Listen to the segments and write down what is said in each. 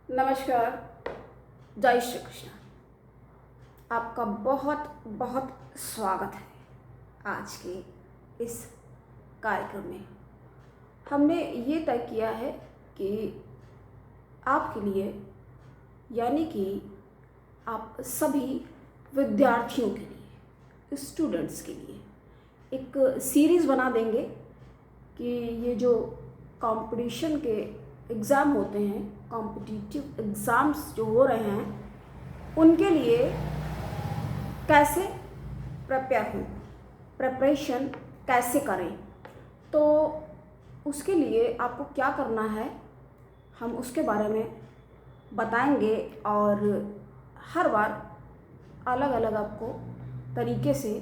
नमस्कार। जय श्री कृष्ण। आपका बहुत बहुत स्वागत है आज के इस कार्यक्रम में। हमने ये तय किया है कि आपके लिए, यानी कि आप सभी विद्यार्थियों के लिए, स्टूडेंट्स के लिए एक सीरीज़ बना देंगे कि ये जो कंपटीशन के एग्ज़ाम होते हैं, कॉम्पिटिटिव एग्ज़ाम्स जो हो रहे हैं, उनके लिए कैसे प्रिपेयर हों, प्रिपरेशन कैसे करें। तो उसके लिए आपको क्या करना है, हम उसके बारे में बताएंगे और हर बार अलग अलग आपको तरीके से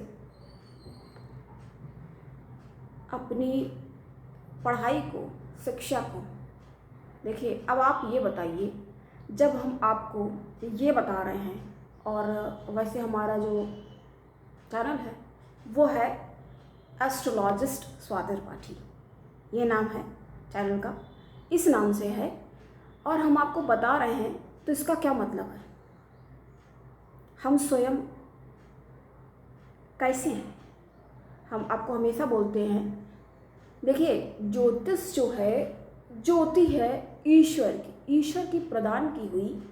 अपनी पढ़ाई को, शिक्षा को। देखिए, अब आप ये बताइए, जब हम आपको ये बता रहे हैं, और वैसे हमारा जो चैनल है वो है एस्ट्रोलॉजिस्ट स्वाति त्रिपाठी, ये नाम है चैनल का, इस नाम से है। और हम आपको बता रहे हैं तो इसका क्या मतलब है, हम स्वयं कैसे हैं। हम आपको हमेशा बोलते हैं, देखिए, ज्योतिष जो है, ज्योति है ईश्वर की प्रदान की हुई।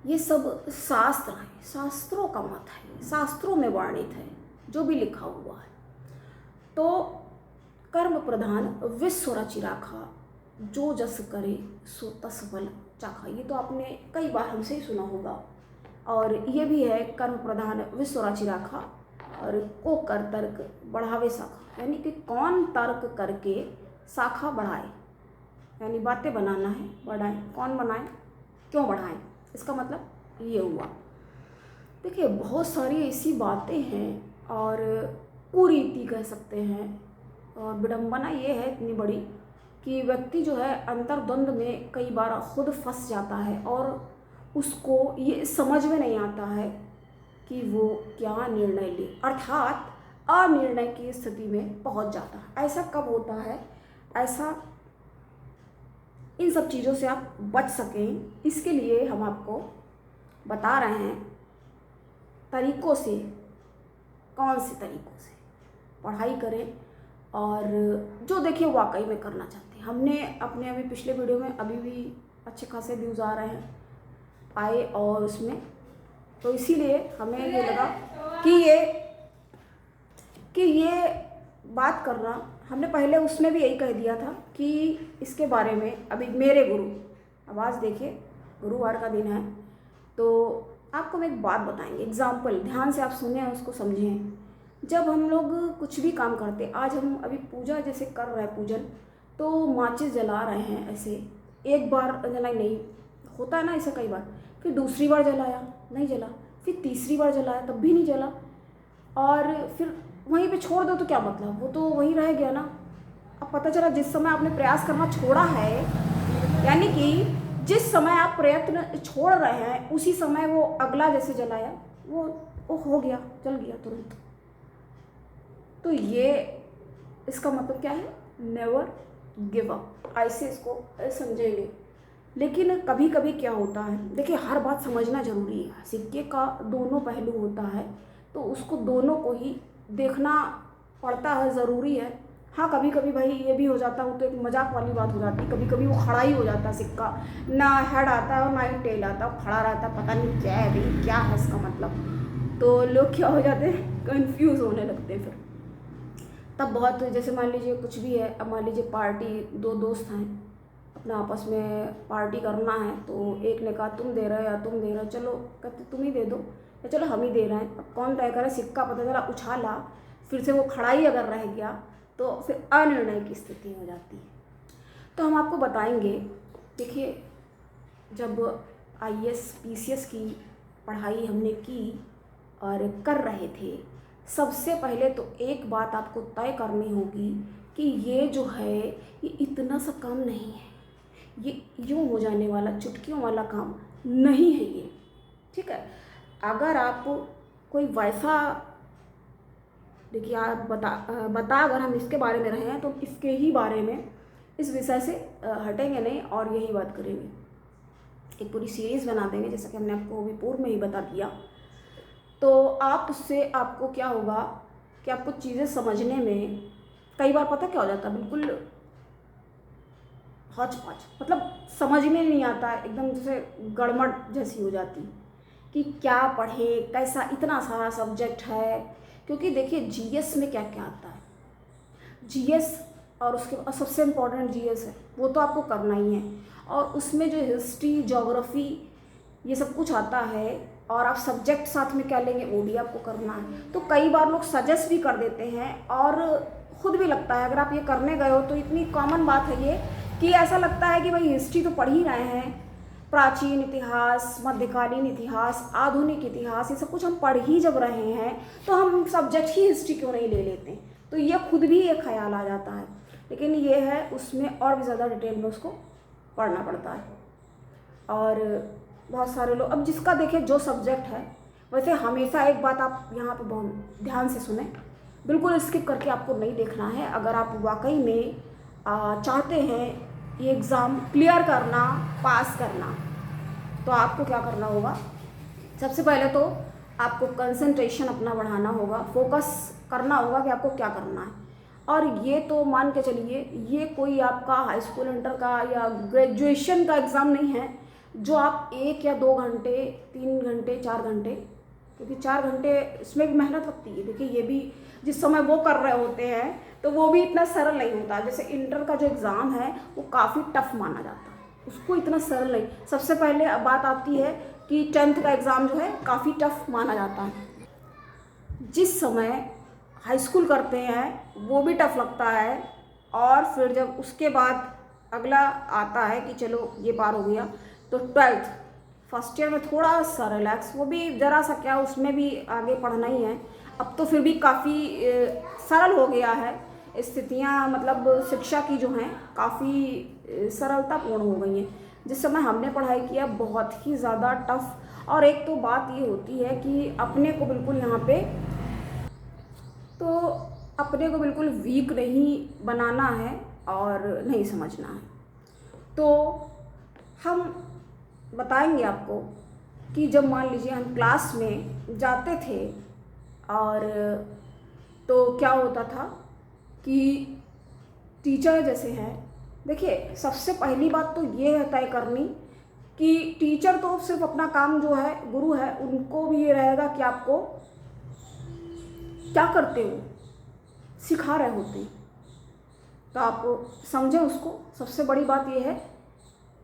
ये सब शास्त्र है, शास्त्रों का मत है, शास्त्रों में वर्णित है जो भी लिखा हुआ है। तो कर्म प्रधान विश्व रचि राखा, जो जस करे सो तस फल चाखा। ये तो आपने कई बार हमसे ही सुना होगा। और ये भी है, कर्म प्रधान विश्व रचि राखा, और को कर तर्क बढ़ावे शाखा, यानी कि कौन तर्क करके शाखा बढ़ाए, यानी बातें बनाना है, बढ़ाएं, कौन बनाए, क्यों बढ़ाएं, इसका मतलब ये हुआ। देखिए, बहुत सारी ऐसी बातें हैं और कुरीति कह सकते हैं, और विडंबना ये है इतनी बड़ी कि व्यक्ति जो है अंतर्द्वंद में कई बार खुद फंस जाता है और उसको ये समझ में नहीं आता है कि वो क्या निर्णय ले, अर्थात अनिर्णय की स्थिति में पहुंच जाता है। ऐसा कब होता है, ऐसा इन सब चीज़ों से आप बच सकें, इसके लिए हम आपको बता रहे हैं तरीक़ों से, कौन से तरीक़ों से पढ़ाई करें, और जो देखिए वाकई में करना चाहते हैं। हमने अपने अभी पिछले वीडियो में अभी भी अच्छे खासे व्यूज़ आ रहे हैं, आए, और उसमें तो इसीलिए हमें ये लगा कि ये बात करना, हमने पहले उसमें भी यही कह दिया था कि इसके बारे में अभी मेरे गुरु, अब आज देखिए गुरुवार का दिन है, तो आपको हम एक बात बताएंगे, एग्जाम्पल, ध्यान से आप सुने और उसको समझें। जब हम लोग कुछ भी काम करते, आज हम अभी पूजा जैसे कर रहे हैं, पूजन, तो माचिस जला रहे हैं, ऐसे एक बार जलाई नहीं, होता है ना ऐसा कई बार, फिर दूसरी बार जलाया नहीं जला, फिर तीसरी बार जलाया तब भी नहीं जला, और फिर वहीं पे छोड़ दो तो क्या मतलब, वो तो वहीं रह गया ना। अब पता चला जिस समय आपने प्रयास करना छोड़ा है, यानी कि जिस समय आप प्रयत्न छोड़ रहे हैं उसी समय वो अगला जैसे जलाया, वो हो गया, जल गया तुरंत। तो ये इसका मतलब क्या है, नेवर गिव अप, ऐसे इसको समझेंगे। लेकिन कभी कभी क्या होता है, देखिए, हर बात समझना जरूरी है, सिक्के का दोनों पहलू होता है, तो उसको दोनों को ही देखना पड़ता है, ज़रूरी है। हाँ, कभी कभी भाई ये भी हो जाता है, वो तो एक मजाक वाली बात हो जाती है, कभी कभी वो खड़ा ही हो जाता है सिक्का, ना हेड आता है और ना ही टेल आता है, खड़ा रहता है, पता नहीं क्या है भाई, क्या है इसका मतलब। तो लोग क्या हो जाते हैं, कंफ्यूज होने लगते हैं फिर। तब बहुत, जैसे मान लीजिए कुछ भी है, अब मान लीजिए पार्टी, दो दोस्त हैं, अपना आपस में पार्टी करना है, तो एक ने कहा तुम दे रहे हो या तुम दे रहे हो, चलो कहते तुम ही दे दो, या चलो हम ही दे रहे हैं। अब कौन तय करे, सिक्का पता चला उछाला, फिर से वो खड़ा ही अगर रह गया तो फिर अनिर्णय की स्थिति हो जाती है। तो हम आपको बताएंगे, देखिए, जब IAS PCS की पढ़ाई हमने की और कर रहे थे, सबसे पहले तो एक बात आपको तय करनी होगी कि ये जो है ये इतना सा काम नहीं है, ये यूँ हो जाने वाला, चुटकियों वाला काम नहीं है ये, ठीक है। अगर आप कोई वैसा, देखिए, आप बता अगर हम इसके बारे में रहे हैं तो इसके ही बारे में, इस विषय से हटेंगे नहीं और यही बात करेंगे। एक पूरी सीरीज़ बना देंगे, जैसा कि हमने आपको अभी पूर्व में ही बता दिया। तो आप उससे आपको क्या होगा कि आपको चीज़ें समझने में कई बार पता क्या हो जाता है, बिल्कुल हौच पौच, मतलब समझ में नहीं आता, एकदम जैसे गड़बड़ जैसी हो जाती कि क्या पढ़े, कैसा, इतना सारा सब्जेक्ट है। क्योंकि देखिए जीएस में क्या क्या आता है, जीएस और उसके बाद सबसे इम्पोर्टेंट जीएस है, वो तो आपको करना ही है। और उसमें जो हिस्ट्री, ज्योग्राफी, ये सब कुछ आता है, और आप सब्जेक्ट साथ में क्या लेंगे वो भी आपको करना है। तो कई बार लोग सजेस्ट भी कर देते हैं और खुद भी लगता है, अगर आप ये करने गए हो तो इतनी कॉमन बात है ये कि ऐसा लगता है कि भाई हिस्ट्री तो पढ़ ही रहे हैं, प्राचीन इतिहास, मध्यकालीन इतिहास, आधुनिक इतिहास, ये सब कुछ हम पढ़ ही जब रहे हैं तो हम सब्जेक्ट ही हिस्ट्री क्यों नहीं ले लेते। तो ये खुद भी एक ख्याल आ जाता है, लेकिन ये है उसमें और भी ज़्यादा डिटेल में उसको पढ़ना पड़ता है। और बहुत सारे लोग, अब जिसका देखिए जो सब्जेक्ट है, वैसे हमेशा एक बात आप यहाँ पे बहुत ध्यान से सुने, बिल्कुल स्किप करके आपको नहीं देखना है। अगर आप वाकई में चाहते हैं ये एग्ज़ाम क्लियर करना, पास करना, तो आपको क्या करना होगा, सबसे पहले तो आपको कंसंट्रेशन अपना बढ़ाना होगा, फोकस करना होगा कि आपको क्या करना है। और ये तो मान के चलिए ये कोई आपका हाई स्कूल, इंटर का या ग्रेजुएशन का एग्ज़ाम नहीं है जो आप 1 या 2 घंटे, 3 घंटे, 4 घंटे, क्योंकि 4 घंटे इसमें भी मेहनत लगती है। देखिए ये भी जिस समय वो कर रहे होते हैं तो वो भी इतना सरल नहीं होता। जैसे इंटर का जो एग्ज़ाम है वो काफ़ी टफ माना जाता है, उसको इतना सरल नहीं। सबसे पहले बात आती है कि 10th का एग्ज़ाम जो है काफ़ी टफ माना जाता है। जिस समय हाई स्कूल करते हैं वो भी टफ लगता है, और फिर जब उसके बाद अगला आता है कि चलो ये पार हो गया, तो 12th फर्स्ट ईयर में थोड़ा सा रिलैक्स, वो भी ज़रा सा क्या, उसमें भी आगे पढ़ना ही है। अब तो फिर भी काफ़ी सरल हो गया है स्थितियाँ, मतलब शिक्षा की जो हैं काफ़ी सरलतापूर्ण हो गई हैं। जिस समय हमने पढ़ाई किया बहुत ही ज़्यादा टफ। और एक तो बात ये होती है कि अपने को बिल्कुल यहाँ पे, तो अपने को बिल्कुल वीक नहीं बनाना है और नहीं समझना है। तो हम बताएंगे आपको कि जब मान लीजिए हम क्लास में जाते थे, और तो क्या होता था कि टीचर जैसे हैं, देखिए सबसे पहली बात तो ये है तय करनी कि टीचर तो सिर्फ अपना काम जो है, गुरु है, उनको भी ये रहेगा कि आपको क्या करते हो, सिखा रहे होते हैं, तो आप समझें उसको। सबसे बड़ी बात यह है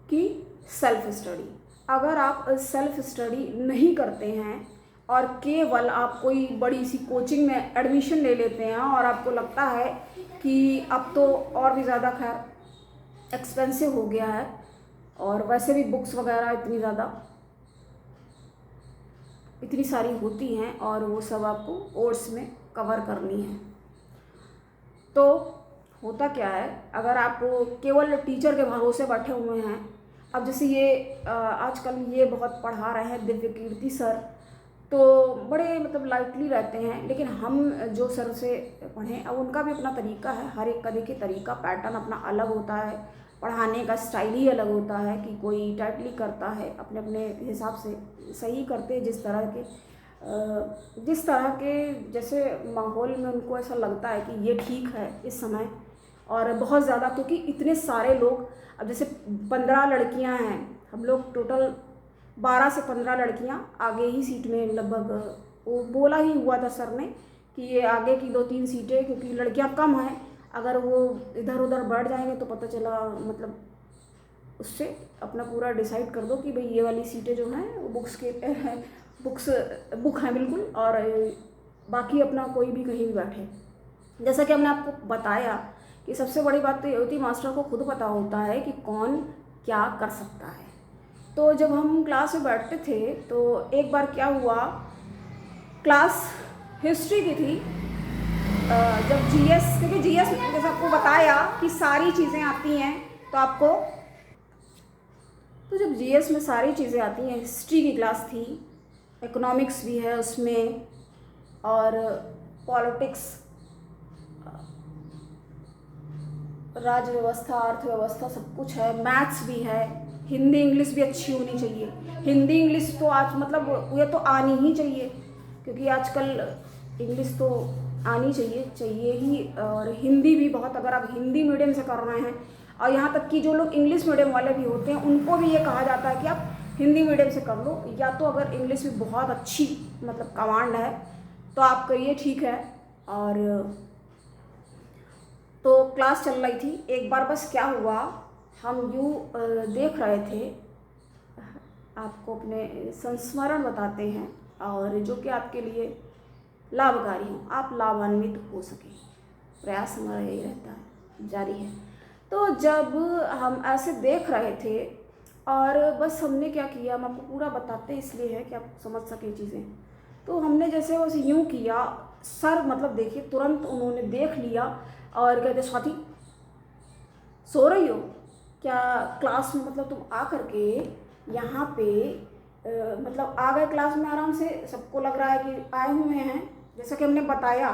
कि सेल्फ स्टडी, अगर आप सेल्फ स्टडी नहीं करते हैं और केवल आप कोई बड़ी सी कोचिंग में एडमिशन ले लेते हैं, और आपको लगता है कि अब तो और भी ज़्यादा खैर एक्सपेंसिव हो गया है, और वैसे भी बुक्स वगैरह इतनी सारी होती हैं, और वो सब आपको कोर्स में कवर करनी है। तो होता क्या है, अगर आप केवल टीचर के भरोसे बैठे हुए हैं, अब जैसे ये आजकल ये बहुत पढ़ा रहे हैं दिव्य कीर्ति सर, तो बड़े मतलब लाइटली रहते हैं, लेकिन हम जो सर से पढ़ें, अब उनका भी अपना तरीका है, हर एक का देखिए तरीका, पैटर्न अपना अलग होता है, पढ़ाने का स्टाइल ही अलग होता है कि कोई टाइटली करता है, अपने अपने हिसाब से सही करते हैं, जिस तरह के जैसे माहौल में उनको ऐसा लगता है कि ये ठीक है इस समय। और बहुत ज़्यादा, क्योंकि इतने सारे लोग, अब जैसे 15 लड़कियां हैं, हम लोग टोटल 12 से 15 लड़कियां आगे ही सीट में, लगभग वो बोला ही हुआ था सर ने कि ये आगे की 2-3 सीटें, क्योंकि लड़कियां कम हैं, अगर वो इधर उधर बढ़ जाएंगे तो पता चला, मतलब उससे अपना पूरा डिसाइड कर दो कि भाई ये वाली सीटें जो हैं वो बुक हैं बिल्कुल, और बाकी अपना कोई भी कहीं भी बैठे। जैसा कि हमने आपको बताया कि सबसे बड़ी बात तो ये होती है, मास्टर को खुद पता होता है कि कौन क्या कर सकता है। तो जब हम क्लास में बैठते थे तो एक बार क्या हुआ, क्लास हिस्ट्री की थी, जब जीएस, क्योंकि जीएस जैसे आपको बताया कि सारी चीज़ें आती हैं, तो जब जीएस में सारी चीज़ें आती हैं, हिस्ट्री की क्लास थी, इकोनॉमिक्स भी है उसमें, और पॉलिटिक्स, राज्य व्यवस्था, अर्थव्यवस्था सब कुछ है, मैथ्स भी है, हिंदी इंग्लिश भी अच्छी होनी चाहिए। हिंदी इंग्लिश तो आज मतलब ये तो आनी ही चाहिए, क्योंकि आजकल इंग्लिश तो आनी चाहिए ही। और हिंदी भी बहुत, अगर आप हिंदी मीडियम से कर रहे हैं, और यहाँ तक कि जो लोग इंग्लिश मीडियम वाले भी होते हैं उनको भी ये कहा जाता है कि आप हिंदी मीडियम से कर लो, या तो अगर इंग्लिश भी बहुत अच्छी मतलब कमांड है तो आप करिए, ठीक है। और तो क्लास चल रही थी, एक बार बस क्या हुआ, हम यूँ देख रहे थे, आपको अपने संस्मरण बताते हैं और जो कि आपके लिए लाभकारी हो, आप लाभान्वित हो सके, प्रयास हमारा यही रहता है, जारी है। तो जब हम ऐसे देख रहे थे और बस हमने क्या किया, हम आपको पूरा बताते इसलिए है कि आप समझ सकें चीज़ें। तो हमने जैसे बस यूँ किया, सर मतलब देखिए तुरंत उन्होंने देख लिया और कहते, स्वाति सो रही हो क्या क्लास में, मतलब तुम आ करके यहाँ पे मतलब आ गए क्लास में आराम से, सबको लग रहा है कि आए हुए हैं। जैसा कि हमने बताया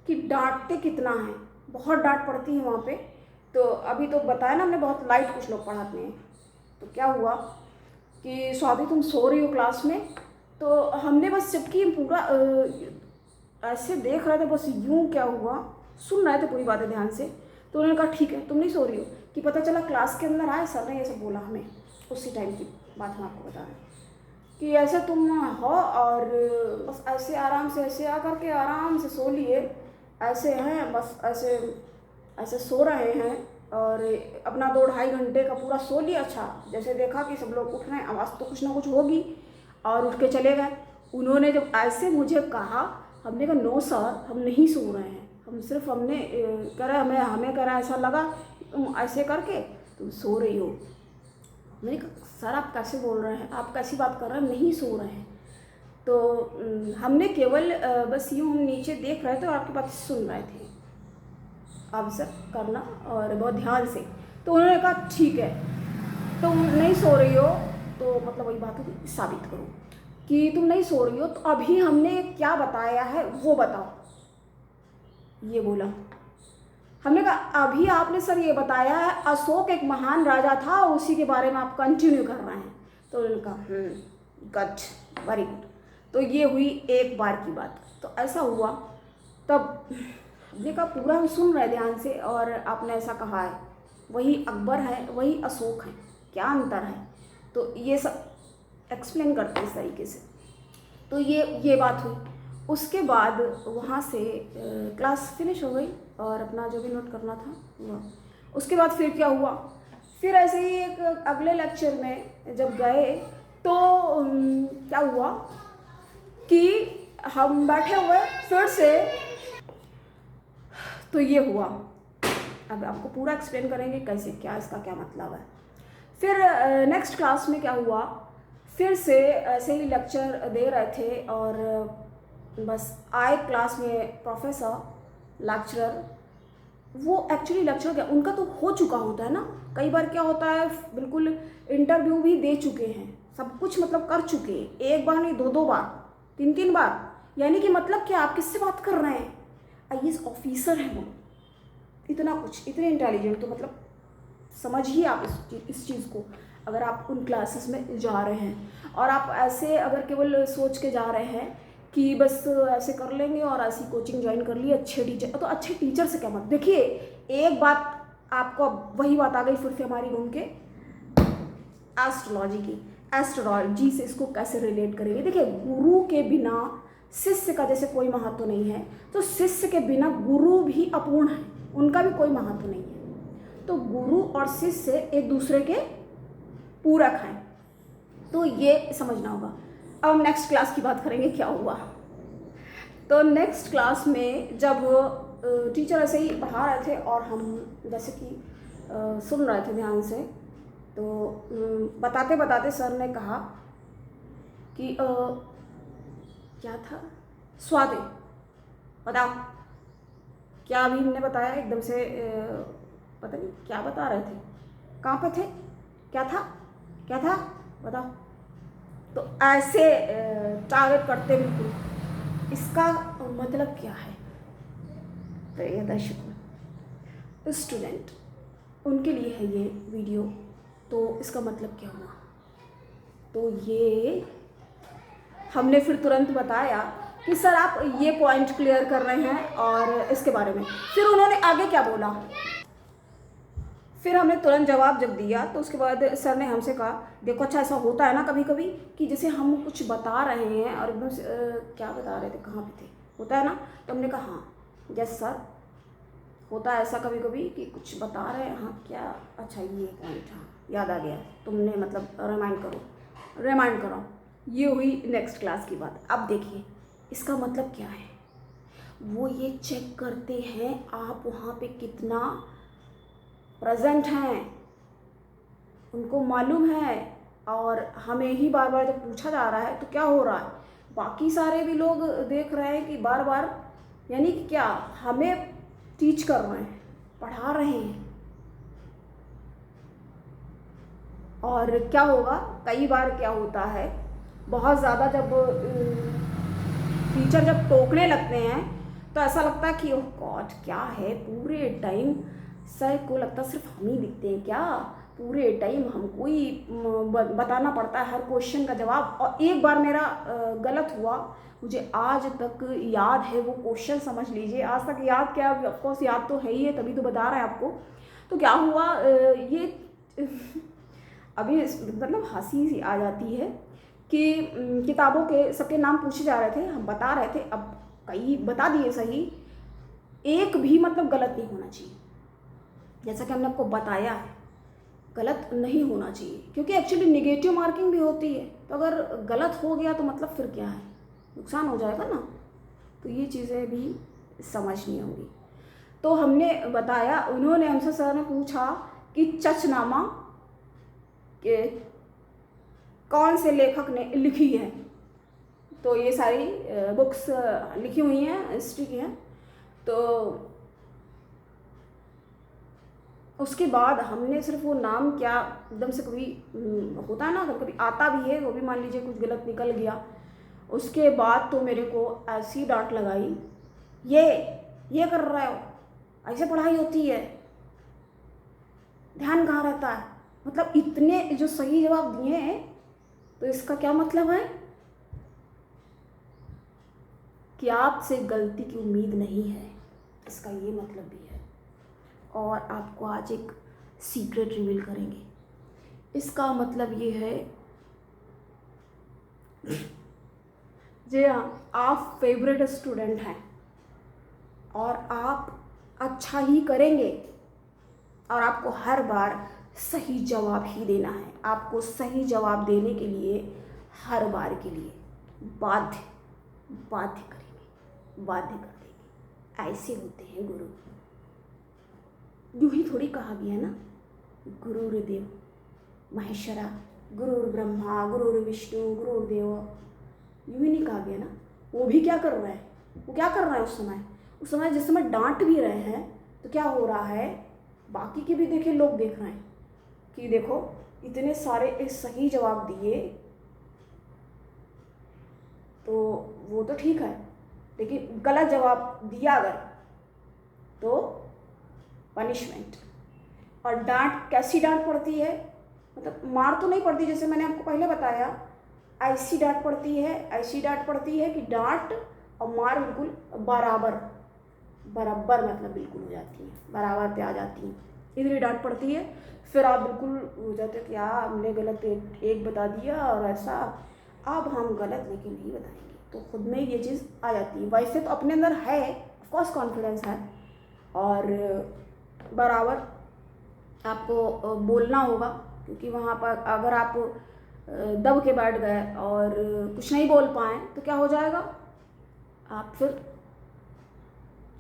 कि डांटते कितना है, बहुत डांट पड़ती है वहाँ पे। तो अभी तो बताया ना हमने, बहुत लाइट कुछ लोग पढ़ाते हैं। तो क्या हुआ कि स्वाति तुम सो रही हो क्लास में, तो हमने बस जबकि पूरा ऐसे देख रहे थे, बस यूँ क्या हुआ, सुन रहे थे पूरी बातें ध्यान से। तो उन्होंने कहा ठीक है तुम नहीं सो रही हो, कि पता चला क्लास के अंदर आए, सर ने ये सब बोला हमें, उसी टाइम की बात हम आपको बता रहे हैं कि ऐसे तुम हो और बस ऐसे आराम से ऐसे आ करके आराम से सो लिए, ऐसे हैं बस ऐसे ऐसे सो रहे हैं और अपना 2-2.5 घंटे का पूरा सो लिया। अच्छा जैसे देखा कि सब लोग उठ रहे हैं, आवाज़ तो कुछ ना कुछ होगी, और उठ के चले गए। उन्होंने जब ऐसे मुझे कहा, हमने कहा नो सर हम नहीं सो रहे हैं, हम सिर्फ हमने करा हमें करा ऐसा लगा तुम ऐसे करके तुम सो रही हो। मैंने कहा सर आप कैसे बोल रहे हैं, आप कैसी बात कर रहे हैं, नहीं सो रहे हैं। तो हमने केवल बस यूँ हम नीचे देख रहे थे और आपकी बात सुन रहे थे, आप सब करना और बहुत ध्यान से। तो उन्होंने कहा ठीक है तुम नहीं सो रही हो, तो मतलब वही बात होगी, साबित करो कि तुम नहीं सो रही हो, तो अभी हमने क्या बताया है वो बताओ, ये बोला। हमने कहा अभी आपने सर ये बताया है अशोक एक महान राजा था, उसी के बारे में आप कंटिन्यू कर रहे हैं। तो उन्होंने कहा गुड, वेरी गुड। तो ये हुई एक बार की बात। तो ऐसा हुआ, तब हमने कहा पूरा हम सुन रहे ध्यान से, और आपने ऐसा कहा है वही अकबर है वही अशोक है, क्या अंतर है, तो ये सब एक्सप्लेन करते हैं इस तरीके से। तो ये बात हुई। उसके बाद वहाँ से क्लास फिनिश हो गई और अपना जो भी नोट करना था हुआ। उसके बाद फिर क्या हुआ, फिर ऐसे ही एक अगले लेक्चर में जब गए तो क्या हुआ कि हम बैठे हुए फिर से, तो ये हुआ। अब आपको पूरा एक्सप्लेन करेंगे कैसे क्या, इसका क्या मतलब है। फिर नेक्स्ट क्लास में क्या हुआ, फिर से ऐसे ही लेक्चर दे रहे थे और बस आए क्लास में प्रोफेसर लेक्चरर, वो एक्चुअली लेक्चर क्या उनका तो हो चुका होता है ना, कई बार क्या होता है बिल्कुल इंटरव्यू भी दे चुके हैं, सब कुछ मतलब कर चुके हैं, एक बार नहीं 2-2 बार 3-3 बार, यानी कि मतलब क्या आप किससे बात कर रहे हैं, आईएएस ऑफिसर हैं वो, इतना कुछ इतने इंटेलिजेंट, तो मतलब समझिए आप इस चीज़ को। अगर आप उन क्लासेस में जा रहे हैं और आप ऐसे अगर केवल सोच के जा रहे हैं कि बस ऐसे कर लेंगे और ऐसी कोचिंग ज्वाइन कर ली अच्छे टीचर, तो अच्छे टीचर से क्या मतलब, देखिए एक बात आपको वही बात आ गई फिर से हमारी घूम के एस्ट्रोलॉजी की, एस्ट्रोलॉजी से इसको कैसे रिलेट करेंगे। देखिए गुरु के बिना शिष्य का जैसे कोई महत्व नहीं है, तो शिष्य के बिना गुरु भी अपूर्ण है, उनका भी कोई महत्व नहीं है। तो गुरु और शिष्य एक दूसरे के पूरक हैं, तो ये समझना होगा। अब हम नेक्स्ट क्लास की बात करेंगे क्या हुआ। तो नेक्स्ट क्लास में जब टीचर ऐसे ही पढ़ा रहे थे और हम जैसे कि सुन रहे थे ध्यान से, तो बताते बताते सर ने कहा कि क्या था, स्वाति बताओ क्या, अभी हमने बताया एकदम से पता नहीं क्या बता रहे थे, कहाँ पे थे, क्या था बताओ। तो ऐसे टारगेट करते बिल्कुल, इसका मतलब क्या है। तो ये दर्शकों स्टूडेंट उनके लिए है ये वीडियो। तो इसका मतलब क्या हुआ? तो ये हमने फिर तुरंत बताया कि सर आप ये पॉइंट क्लियर कर रहे हैं और इसके बारे में। फिर उन्होंने आगे क्या बोला, फिर हमने तुरंत जवाब जब दिया तो उसके बाद सर ने हमसे कहा देखो अच्छा ऐसा होता है ना कभी कभी कि जैसे हम कुछ बता रहे हैं और एकदम से क्या बता रहे थे, कहाँ पे थे, होता है ना। तो हमने कहा हाँ यस सर, होता है ऐसा कभी कभी कि कुछ बता रहे हैं, हाँ क्या, अच्छा ये पॉइंट, हाँ याद आ गया, तुमने मतलब रिमाइंड करो। ये हुई नेक्स्ट क्लास की बात। अब देखिए इसका मतलब क्या है, वो ये चेक करते हैं आप वहाँ पे कितना प्रेजेंट हैं, उनको मालूम है। और हमें ही बार बार जब पूछा जा रहा है तो क्या हो रहा है, बाकी सारे भी लोग देख रहे हैं कि बार बार, यानी कि क्या हमें टीच कर रहे हैं, पढ़ा रहे हैं। और क्या होगा, कई बार क्या होता है, बहुत ज़्यादा जब टीचर जब टोकने लगते हैं तो ऐसा लगता है कि ओह गॉड क्या है, पूरे टाइम सर को लगता है सिर्फ हम ही दिखते हैं क्या, पूरे टाइम हमको ही बताना पड़ता है हर क्वेश्चन का जवाब। और एक बार मेरा गलत हुआ, मुझे आज तक याद है वो क्वेश्चन, समझ लीजिए आज तक याद, क्या ऑफकोर्स याद तो है ही है तभी तो बता रहे हैं आपको। तो क्या हुआ ये अभी मतलब हंसी सी आ जाती है कि किताबों के सबके नाम पूछे जा रहे थे, हम बता रहे थे, अब कई बता दिए सही, एक भी मतलब गलत नहीं होना चाहिए। जैसा कि हमने आपको बताया है गलत नहीं होना चाहिए, क्योंकि एक्चुअली निगेटिव मार्किंग भी होती है। तो अगर गलत हो गया तो मतलब फिर क्या है, नुकसान हो जाएगा ना। तो ये चीज़ें भी समझनी होंगी। तो हमने बताया, उन्होंने हमसे, सर ने पूछा कि चचनामा के कौन से लेखक ने लिखी है। तो ये सारी बुक्स लिखी हुई हैं, हिस्ट्री की हैं। तो उसके बाद हमने सिर्फ वो नाम क्या एकदम से कभी होता है ना, कभी कभी आता भी है, वो भी मान लीजिए कुछ गलत निकल गया। उसके बाद तो मेरे को ऐसी डांट लगाई, ये कर रहे हो, ऐसे पढ़ाई होती है, ध्यान कहाँ रहता है। मतलब इतने जो सही जवाब दिए हैं, तो इसका क्या मतलब है कि आपसे गलती की उम्मीद नहीं है, इसका ये मतलब भी है। और आपको आज एक सीक्रेट रिवील करेंगे। इसका मतलब ये है जी हाँ, आप फेवरेट स्टूडेंट हैं और आप अच्छा ही करेंगे और आपको हर बार सही जवाब ही देना है। आपको सही जवाब देने के लिए हर बार के लिए बाध्य करेंगे, बाध्य कर देंगे। ऐसे होते हैं गुरु। यूँ ही थोड़ी कहा गया ना, गुरुर्देव महेश्वरा, गुरुर्ब्रह्मा गुरुर्विष्णु गुरुर्देव, यूँ ही नहीं कहा गया ना। वो भी क्या कर रहा है, वो क्या कर रहा है उस समय जिस समय डांट भी रहे हैं, तो क्या हो रहा है, बाकी के भी देखे लोग देख रहे हैं कि देखो इतने सारे सही जवाब दिए, तो वो तो ठीक है, लेकिन गलत जवाब दिया अगर तो पनिशमेंट। और डांट, कैसी डांट पड़ती है, मतलब मार तो नहीं पड़ती, जैसे मैंने आपको पहले बताया, ऐसी डांट पड़ती है कि डांट और मार बिल्कुल बराबर मतलब बिल्कुल हो जाती है, बराबर पे आ जाती है। इतनी डांट पड़ती है, फिर आप बिल्कुल हो जाते हैं कि यार हमने गलत एक बता दिया और ऐसा, अब हम गलत लेकिन नहीं बताएंगे। तो खुद में ये चीज़ आ जाती है। वैसे तो अपने अंदर है ऑफकोर्स कॉन्फिडेंस है, और बराबर आपको बोलना होगा, क्योंकि वहाँ पर अगर आप दब के बैठ गए और कुछ नहीं बोल पाए तो क्या हो जाएगा, आप फिर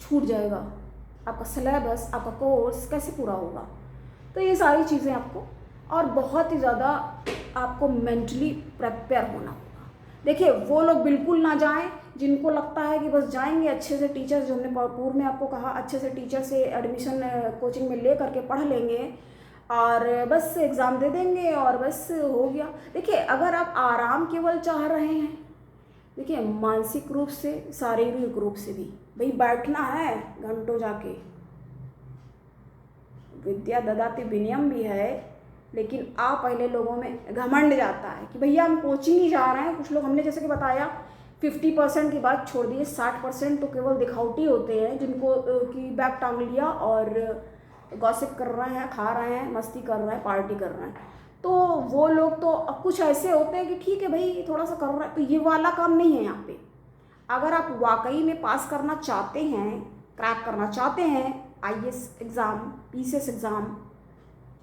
छूट जाएगा आपका सिलेबस, आपका कोर्स कैसे पूरा होगा। तो ये सारी चीज़ें आपको, और बहुत ही ज़्यादा आपको मेंटली प्रिपेयर होना होगा। देखिए वो लोग बिल्कुल ना जाएं जिनको लगता है कि बस जाएंगे अच्छे से, टीचर जो हमने पूर्व में आपको कहा, अच्छे से टीचर से एडमिशन कोचिंग में ले करके पढ़ लेंगे और बस एग्ज़ाम दे देंगे और बस हो गया। देखिए अगर आप आराम केवल चाह रहे हैं, देखिए मानसिक रूप से, शारीरिक रूप से भी, भाई बैठना है घंटों जाके, विद्या ददाति विनयम भी है, लेकिन आ पहले लोगों में घमंड जाता है कि भैया हम कोचिंग ही जा रहे हैं। कुछ लोग, हमने जैसे कि बताया 50% की बात छोड़ दिए, 60% तो केवल दिखावटी होते हैं, जिनको कि बैग टांग लिया और गॉसिप कर रहे हैं, खा रहे हैं, मस्ती कर रहे हैं, पार्टी कर रहे हैं। तो वो लोग तो अब कुछ ऐसे होते हैं कि ठीक है भाई थोड़ा सा कर रहा है, तो ये वाला काम नहीं है यहाँ पे। अगर आप वाकई में पास करना चाहते हैं, क्रैक करना चाहते हैं आईएएस एग्ज़ाम, पीसीएस एग्ज़ाम,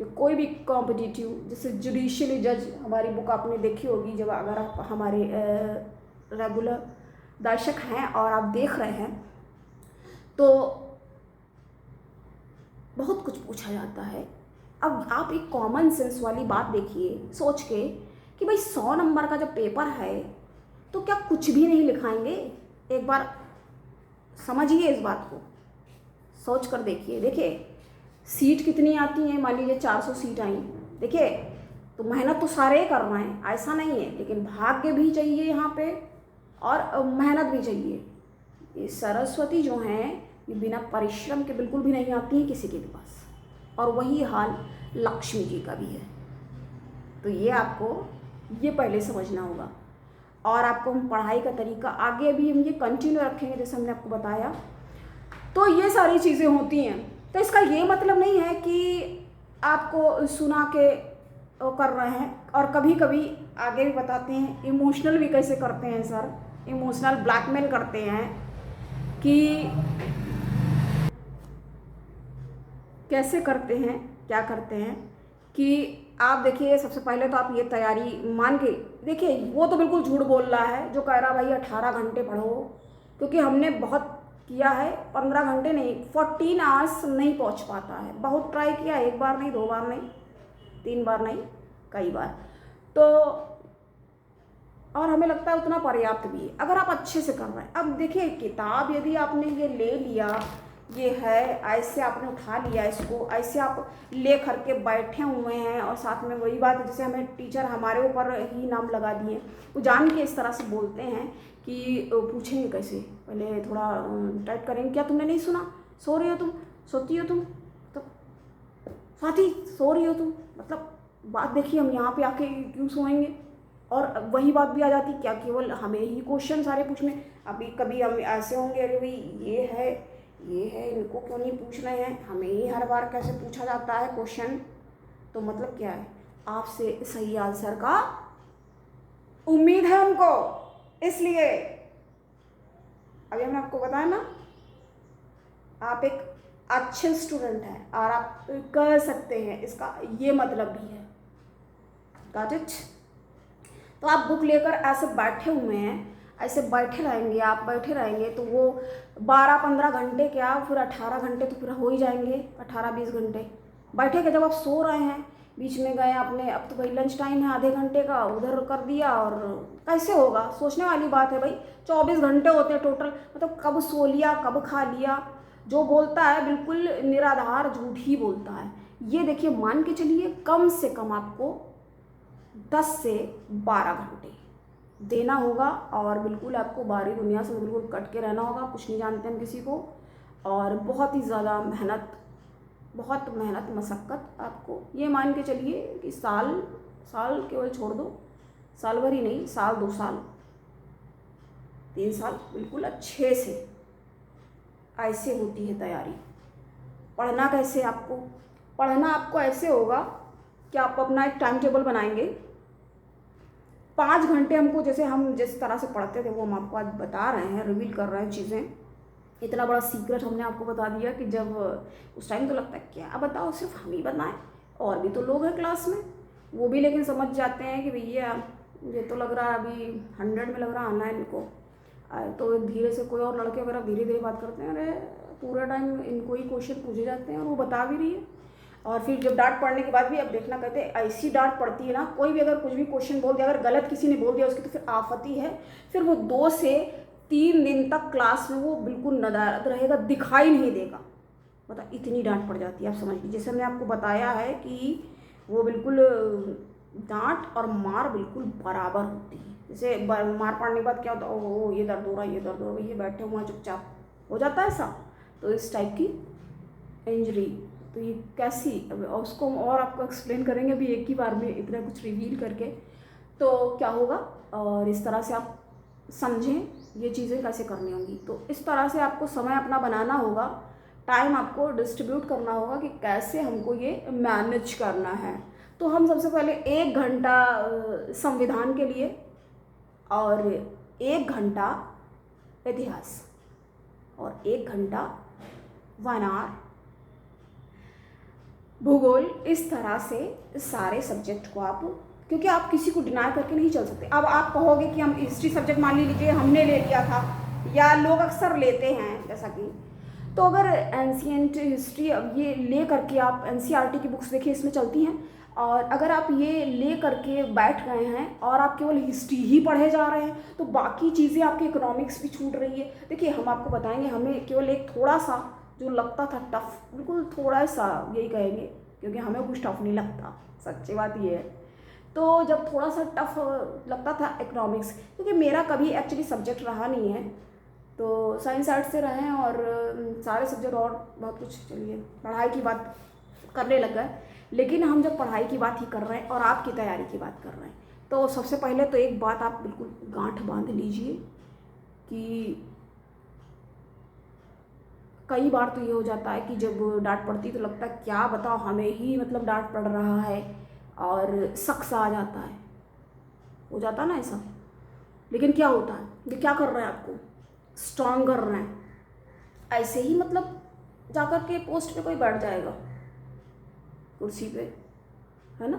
या कोई भी कॉम्पिटिटिव, जैसे जुडिशियली जज, हमारी बुक आपने देखी होगी, जब अगर आप हमारे रेगुलर दर्शक हैं और आप देख रहे हैं तो बहुत कुछ पूछा जाता है। अब आप एक कॉमन सेंस वाली बात देखिए सोच के कि भाई 100 नंबर का जब पेपर है तो क्या कुछ भी नहीं लिखाएंगे? एक बार समझिए इस बात को, सोच कर देखिए। देखिए सीट कितनी आती हैं, मान लीजिए 400 सीट आई, देखिए तो मेहनत तो सारे कर रहे हैं, ऐसा नहीं है, लेकिन भाग्य भी चाहिए यहाँ पे और मेहनत भी चाहिए। ये सरस्वती जो हैं ये बिना परिश्रम के बिल्कुल भी नहीं आती हैं किसी के भी पास, और वही हाल लक्ष्मी जी का भी है। तो ये आपको ये पहले समझना होगा। और आपको हम पढ़ाई का तरीका आगे भी हम ये कंटिन्यू रखेंगे, जैसे हमने आपको बताया। तो ये सारी चीज़ें होती हैं। तो इसका ये मतलब नहीं है कि आपको सुना के कर रहे हैं। और कभी कभी आगे भी बताते हैं इमोशनल भी कैसे करते हैं सर, इमोशनल ब्लैकमेल करते हैं कि कैसे करते हैं, क्या करते हैं कि आप देखिए सबसे पहले तो आप ये तैयारी मान के देखिए, वो तो बिल्कुल झूठ बोल रहा है जो कह रहा भाई 18 घंटे पढ़ो, क्योंकि हमने बहुत किया है, 15 घंटे नहीं 14 आवर्स नहीं पहुंच पाता है। बहुत ट्राई किया, एक बार नहीं, 2 बार नहीं, 3 बार नहीं, कई बार। तो और हमें लगता है उतना पर्याप्त भी है अगर आप अच्छे से कर रहे हैं। अब देखिए किताब यदि आपने ये ले लिया, ये है ऐसे आपने उठा लिया इसको, ऐसे आप ले करके बैठे हुए हैं, और साथ में वही बात है जैसे हमें टीचर हमारे ऊपर ही नाम लगा दिए, वो जान के इस तरह से बोलते हैं कि पूछेंगे कैसे, पहले थोड़ा टाइप करेंगे, क्या तुमने नहीं सुना, सो रही हो तुम, सोती हो तुम, तो साथी सो रही हो तुम, मतलब बात देखिए हम यहाँ पे आके क्यों सोएंगे। और वही बात भी आ जाती, क्या केवल हमें ही क्वेश्चन सारे पूछने, अभी कभी हम ऐसे होंगे अरे भाई ये है इनको क्यों नहीं पूछ रहे हैं, हमें ही हर बार कैसे पूछा जाता है क्वेश्चन। तो मतलब क्या है, आपसे सही आंसर का उम्मीद है उनको, इसलिए अभी हमने आपको बताया ना, आप एक अच्छे स्टूडेंट हैं और आप कर सकते हैं, इसका ये मतलब भी है। Got it? तो आप बुक लेकर ऐसे बैठे हुए हैं, ऐसे बैठे रहेंगे, आप बैठे रहेंगे तो वो 12-15 घंटे क्या, फिर 18 घंटे तो फिर हो ही जाएंगे, 18-20 घंटे बैठे के जब आप सो रहे हैं, बीच में गए आपने, अब तो भाई लंच टाइम है आधे घंटे का, उधर कर दिया, और कैसे होगा, सोचने वाली बात है भाई। 24 घंटे होते हैं टोटल, मतलब कब सो लिया कब खा लिया। जो बोलता है बिल्कुल निराधार झूठ ही बोलता है। ये देखिए मान के चलिए कम से कम आपको 10 से 12 घंटे देना होगा, और बिल्कुल आपको बाहरी दुनिया से बिल्कुल कट के रहना होगा, कुछ नहीं जानते हम किसी को, और बहुत ही ज़्यादा मेहनत, बहुत मेहनत मशक्क़त आपको, ये मान के चलिए कि साल केवल छोड़ दो, साल भर ही नहीं, साल 2 साल 3 साल बिल्कुल अच्छे से ऐसे होती है तैयारी। पढ़ना कैसे, आपको पढ़ना आपको ऐसे होगा कि आप अपना एक टाइम टेबल बनाएंगे। 5 घंटे हमको, जैसे हम जिस तरह से पढ़ते थे वो हम आपको आज बता रहे हैं, रिवील कर रहे हैं चीज़ें। इतना बड़ा सीक्रेट हमने आपको बता दिया कि जब उस टाइम तो लगता है क्या बताओ, सिर्फ हम ही बताएं, और भी तो लोग हैं क्लास में, वो भी लेकिन समझ जाते हैं कि भैया ये तो लग रहा है अभी 100 में लग रहा आना है इनको। तो धीरे से कोई और लड़के वगैरह धीरे धीरे बात करते हैं, अरे पूरा टाइम इनको ही क्वेश्चन पूछे जाते हैं और वो बता भी रही है। और फिर जब डांट पड़ने के बाद भी अब देखना, कहते हैं ऐसी डांट पड़ती है ना, कोई भी अगर कुछ भी क्वेश्चन बोल दिया, अगर गलत किसी ने बोल दिया उसकी, तो फिर आफत ही है। फिर वो 2 से 3 दिन तक क्लास में वो बिल्कुल नदारद रहेगा, दिखाई नहीं देगा, मतलब इतनी डांट पड़ जाती है। आप समझ लीजिए, जैसे हमने आपको बताया है कि वो बिल्कुल डांट और मार बिल्कुल बराबर होती है। जैसे मार पड़ने के बाद क्या होता है, ओह ये दर्द हो रहा है, ये दर्द हो रहा है, ये बैठे हुए चुपचाप हो जाता है ऐसा। तो इस टाइप की इंजरी तो ये कैसी, अब उसको हम और आपको एक्सप्लेन करेंगे अभी एक ही बार में इतना कुछ रिवील करके, तो क्या होगा। और इस तरह से आप समझें ये चीज़ें कैसे करनी होंगी। तो इस तरह से आपको समय अपना बनाना होगा, टाइम आपको डिस्ट्रीब्यूट करना होगा कि कैसे हमको ये मैनेज करना है। तो हम सबसे पहले 1 घंटा संविधान के लिए और 1 घंटा इतिहास और 1 घंटा 1 आवर भूगोल, इस तरह से सारे सब्जेक्ट को आप, क्योंकि आप किसी को डिनाई करके नहीं चल सकते। अब आप कहोगे कि हम हिस्ट्री सब्जेक्ट मान लीजिए हमने ले लिया था, या लोग अक्सर लेते हैं जैसा कि, तो अगर एंशिएंट हिस्ट्री अब ये ले करके आप एनसीईआरटी की बुक्स देखिए इसमें चलती हैं, और अगर आप ये ले करके बैठ गए हैं और आप केवल हिस्ट्री ही पढ़े जा रहे हैं तो बाकी चीज़ें आपकी इकोनॉमिक्स भी छूट रही है। देखिए हम आपको बताएंगे, हमें केवल एक थोड़ा सा जो लगता था टफ, बिल्कुल थोड़ा सा यही कहेंगे, क्योंकि हमें कुछ टफ नहीं लगता, सच्ची बात ये है। तो जब थोड़ा सा टफ लगता था इकोनॉमिक्स, क्योंकि मेरा कभी एक्चुअली सब्जेक्ट रहा नहीं है, तो साइंस आर्ट्स से रहे हैं और सारे सब्जेक्ट और बहुत कुछ, चलिए पढ़ाई की बात करने लग गए। लेकिन हम जब पढ़ाई की बात ही कर रहे हैं और आपकी तैयारी की बात कर रहे हैं, तो सबसे पहले तो एक बात आप बिल्कुल गांठ बांध लीजिए कि कई बार तो ये हो जाता है कि जब डांट पड़ती तो लगता है क्या बताओ हमें ही मतलब डांट पड़ रहा है, और शख्स आ जाता है, हो जाता ना ऐसा। लेकिन क्या होता है, ये क्या कर रहे हैं, आपको स्ट्रांग कर रहे हैं। ऐसे ही मतलब जाकर के पोस्ट पे कोई बैठ जाएगा कुर्सी पे, है ना,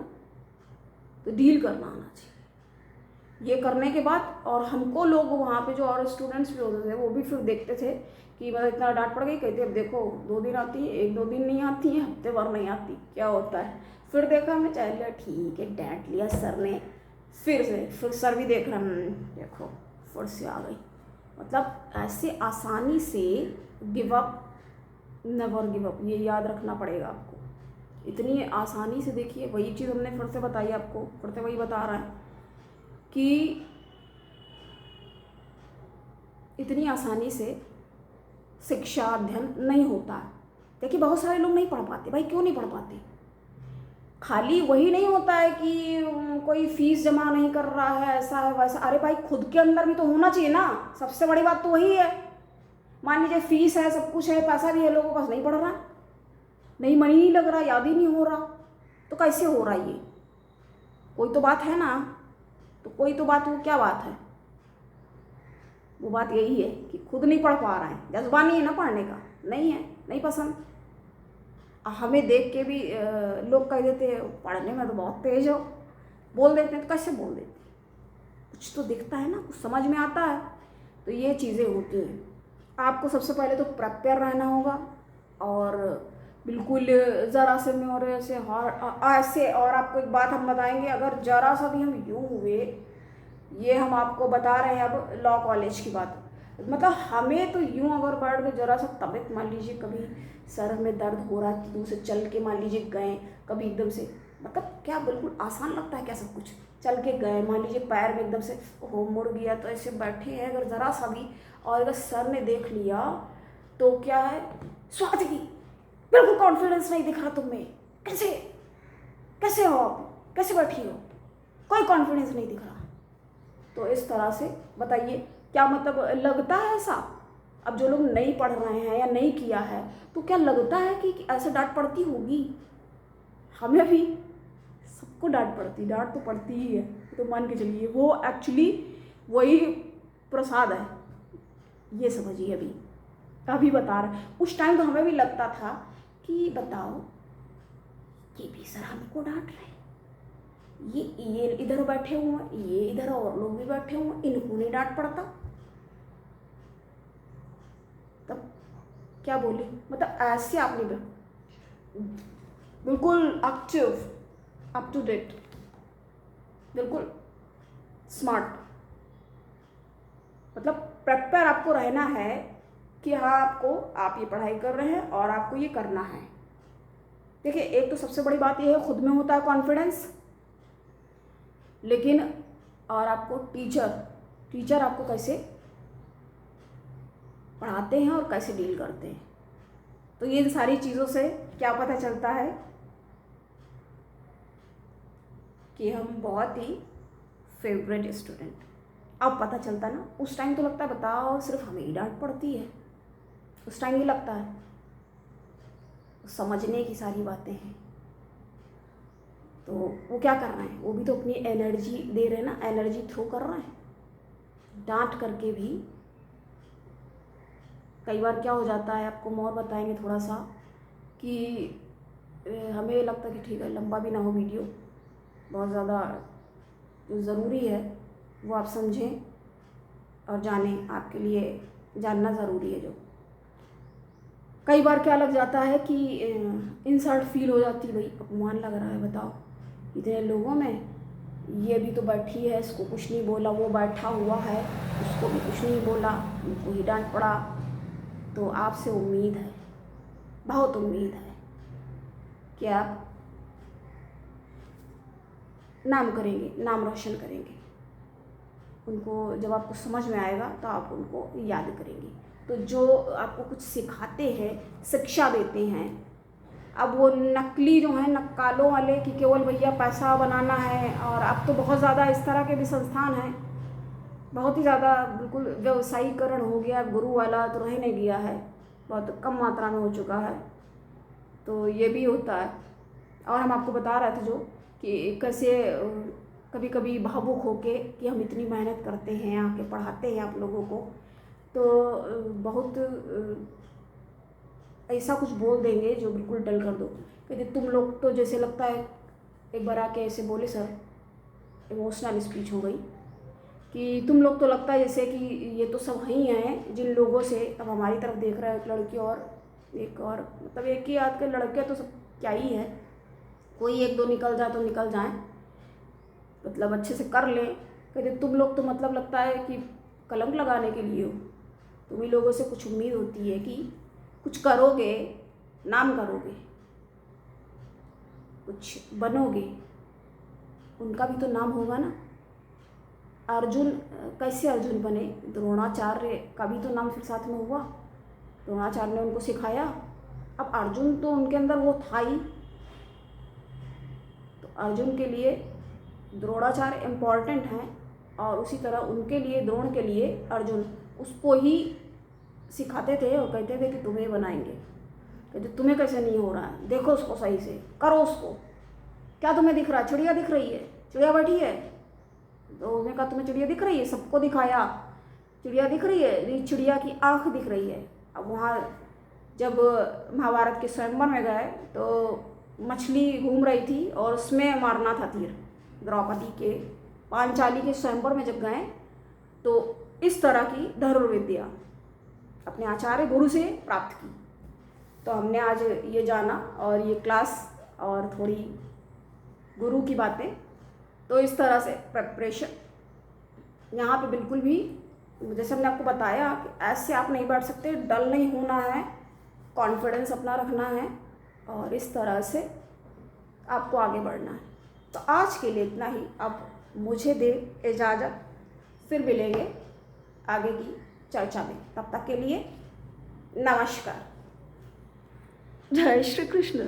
तो डील करना आना चाहिए। ये करने के बाद, और हमको लोग वहाँ पे जो और स्टूडेंट्स भी होते थे वो भी फिर देखते थे कि मतलब इतना डांट पड़ गई, कहते अब देखो 2 दिन आती है, 1-2 दिन नहीं आती है, हफ्ते भर नहीं आती, क्या होता है। फिर देखा मैं, चलिए ठीक है डांट लिया सर ने, फिर सर भी देख रहे हैं, देखो फिर से आ गई। मतलब ऐसे आसानी से give up, never give up, ये याद रखना पड़ेगा आपको। इतनी आसानी से, देखिए वही चीज़ हमने फिर से बताई आपको, फिर से वही बता रहा है कि इतनी आसानी से शिक्षा अध्ययन नहीं होता है। देखिए बहुत सारे लोग नहीं पढ़ पाते, भाई क्यों नहीं पढ़ पाते, खाली वही नहीं होता है कि कोई फीस जमा नहीं कर रहा है, ऐसा है वैसा। अरे भाई खुद के अंदर भी तो होना चाहिए ना, सबसे बड़ी बात तो वही है। मान लीजिए फीस है, सब कुछ है, पैसा भी है, लोगों के पास नहीं पढ़ रहा, नहीं मन ही नहीं लग रहा, याद ही नहीं हो रहा, तो कैसे हो रहा ये, कोई तो बात है ना। तो कोई तो बात, वो क्या बात है, वो बात यही है कि खुद नहीं पढ़ पा रहे हैं, जज्बा नहीं है ना पढ़ने का, नहीं है, नहीं पसंद। हमें देख के भी लोग कह देते हैं पढ़ने में तो बहुत तेज हो, बोल देते हैं, तो कैसे बोल देते हैं, कुछ तो दिखता है ना, कुछ समझ में आता है। तो ये चीज़ें होती हैं। आपको सबसे पहले तो प्रिपेयर रहना होगा, और बिल्कुल ज़रा से में और ऐसे ऐसे। और आपको एक बात हम बताएंगे, अगर ज़रा सा भी हम यूँ हुए, ये हम आपको बता रहे हैं अब लॉ कॉलेज की बात, मतलब हमें तो यूँ अगर बैठ के ज़रा सा तबीयत, मान लीजिए कभी सर में दर्द हो रहा है, दूर से चल के मान लीजिए गए, कभी एकदम से, मतलब क्या बिल्कुल आसान लगता है क्या सब कुछ, चल के गए, मान लीजिए पैर में एकदम से हो मुड़ गया, तो ऐसे बैठे हैं अगर ज़रा सा भी, और अगर सर ने देख लिया तो क्या है, स्वाति की बिल्कुल कॉन्फिडेंस नहीं दिख रहा तुम में, कैसे कैसे हो आप, कैसे बैठी हो, कोई कॉन्फिडेंस नहीं दिख रहा। तो इस तरह से बताइए क्या मतलब लगता है ऐसा। अब जो लोग नहीं पढ़ रहे हैं या नहीं किया है, तो क्या लगता है कि ऐसे डांट पड़ती होगी, हमें भी, सबको डांट पड़ती, डांट तो पड़ती ही है, तो मान के चलिए वो एक्चुअली वही प्रसाद है, ये समझिए। अभी बता रहे, उस टाइम तो हमें भी लगता था कि बताओ ये भी सर हमको डांट रहे, ये इधर बैठे हुए हैं, ये इधर और लोग भी बैठे हुए हैं, इनको नहीं डांट पड़ता, तब क्या बोले, मतलब ऐसे आपने बिल्कुल एक्टिव, अप टू डेट, बिल्कुल स्मार्ट, मतलब प्रिपेयर आपको रहना है कि हाँ आप ये पढ़ाई कर रहे हैं और आपको ये करना है। देखिए एक तो सबसे बड़ी बात ये है, खुद में होता है कॉन्फिडेंस, लेकिन और आपको टीचर आपको कैसे पढ़ाते हैं और कैसे डील करते हैं, तो ये सारी चीज़ों से क्या पता चलता है कि हम बहुत ही फेवरेट स्टूडेंट। अब पता चलता ना, उस टाइम तो लगता है बताओ सिर्फ हमें ही डांट पड़ती है, उस टाइम ये लगता है। समझने की सारी बातें हैं। तो वो क्या कर रहे हैं, वो भी तो अपनी एनर्जी दे रहे हैं ना, एनर्जी थ्रो कर रहे हैं। डांट करके भी कई बार क्या हो जाता है, आपको और बताएंगे थोड़ा सा कि हमें लगता है कि ठीक है लंबा भी ना हो वीडियो, बहुत ज़्यादा जो ज़रूरी है वो आप समझें और जानें, आपके लिए जानना ज़रूरी है। जो कई बार क्या लग जाता है कि इंसल्ट फील हो जाती है, भाई अपमान लग रहा है, बताओ इतने लोगों में ये भी तो बैठी है, इसको कुछ नहीं बोला, वो बैठा हुआ है उसको भी कुछ नहीं बोला, उनको ही डांट पड़ा। तो आपसे उम्मीद है, बहुत उम्मीद है कि आप नाम करेंगे, नाम रोशन करेंगे। उनको जब आपको समझ में आएगा तो आप उनको याद करेंगे। तो जो आपको कुछ सिखाते हैं, शिक्षा देते हैं, अब वो नकली जो हैं, नक्कालों वाले कि केवल भैया पैसा बनाना है, और अब तो बहुत ज़्यादा इस तरह के भी संस्थान हैं, बहुत ही ज़्यादा बिल्कुल व्यवसायीकरण हो गया, गुरु वाला तो रह नहीं गया है, बहुत कम मात्रा में हो चुका है। तो ये भी होता है। और हम आपको बता रहे थे जो कि कैसे कभी कभी भावुक होके कि हम इतनी मेहनत करते हैं, आके पढ़ाते हैं आप लोगों को, तो बहुत ऐसा कुछ बोल देंगे जो बिल्कुल डल कर दो। कहते तुम लोग तो, जैसे लगता है एक बार आके ऐसे बोले सर, इमोशनल स्पीच हो गई कि तुम लोग तो लगता है जैसे कि ये तो सब ही हैं जिन लोगों से, अब हमारी तरफ देख रहा है एक लड़की और एक और, मतलब एक ही आध के लड़के तो सब क्या ही है, कोई एक दो निकल जाए तो निकल जाए, मतलब अच्छे से कर लें। कहते तुम लोग तो मतलब लगता है कि कलंक लगाने के लिए हो, तुम्ही लोगों से कुछ उम्मीद होती है कि कुछ करोगे, नाम करोगे, कुछ बनोगे, उनका भी तो नाम होगा ना। अर्जुन कैसे अर्जुन बने, द्रोणाचार्य का भी तो नाम फिर साथ में हुआ, द्रोणाचार्य ने उनको सिखाया। अब अर्जुन तो उनके अंदर वो था ही, तो अर्जुन के लिए द्रोणाचार्य इम्पॉर्टेंट हैं, और उसी तरह उनके लिए, द्रोण के लिए अर्जुन उसको ही सिखाते थे और कहते थे कि तुम्हें बनाएंगे। कहते तुम्हें कैसे नहीं हो रहा है, देखो उसको सही से, करो उसको, क्या तुम्हें दिख रहा है, चिड़िया दिख रही है, चिड़िया बैठी है, तो उन्होंने कहा तुम्हें चिड़िया दिख रही है, सबको दिखाया चिड़िया दिख रही है, चिड़िया की आँख दिख रही है। अब वहाँ जब महाभारत के स्वयंवर में गए तो मछली घूम रही थी और उसमें मारना था तीर, द्रौपदी के पांचाली के स्वयंवर में जब गए तो इस तरह की धनुर्विद्या अपने आचार्य गुरु से प्राप्त की। तो हमने आज ये जाना, और ये क्लास और थोड़ी गुरु की बातें, तो इस तरह से प्रेपरेशन यहाँ पे बिल्कुल भी, जैसे हमने आपको बताया कि ऐसे आप नहीं बैठ सकते, डल नहीं होना है, कॉन्फिडेंस अपना रखना है, और इस तरह से आपको आगे बढ़ना है। तो आज के लिए इतना ही। अब मुझे दे इजाज़त, फिर मिलेंगे आगे की चर्चा में, तब तक के लिए नमस्कार, जय श्री कृष्ण।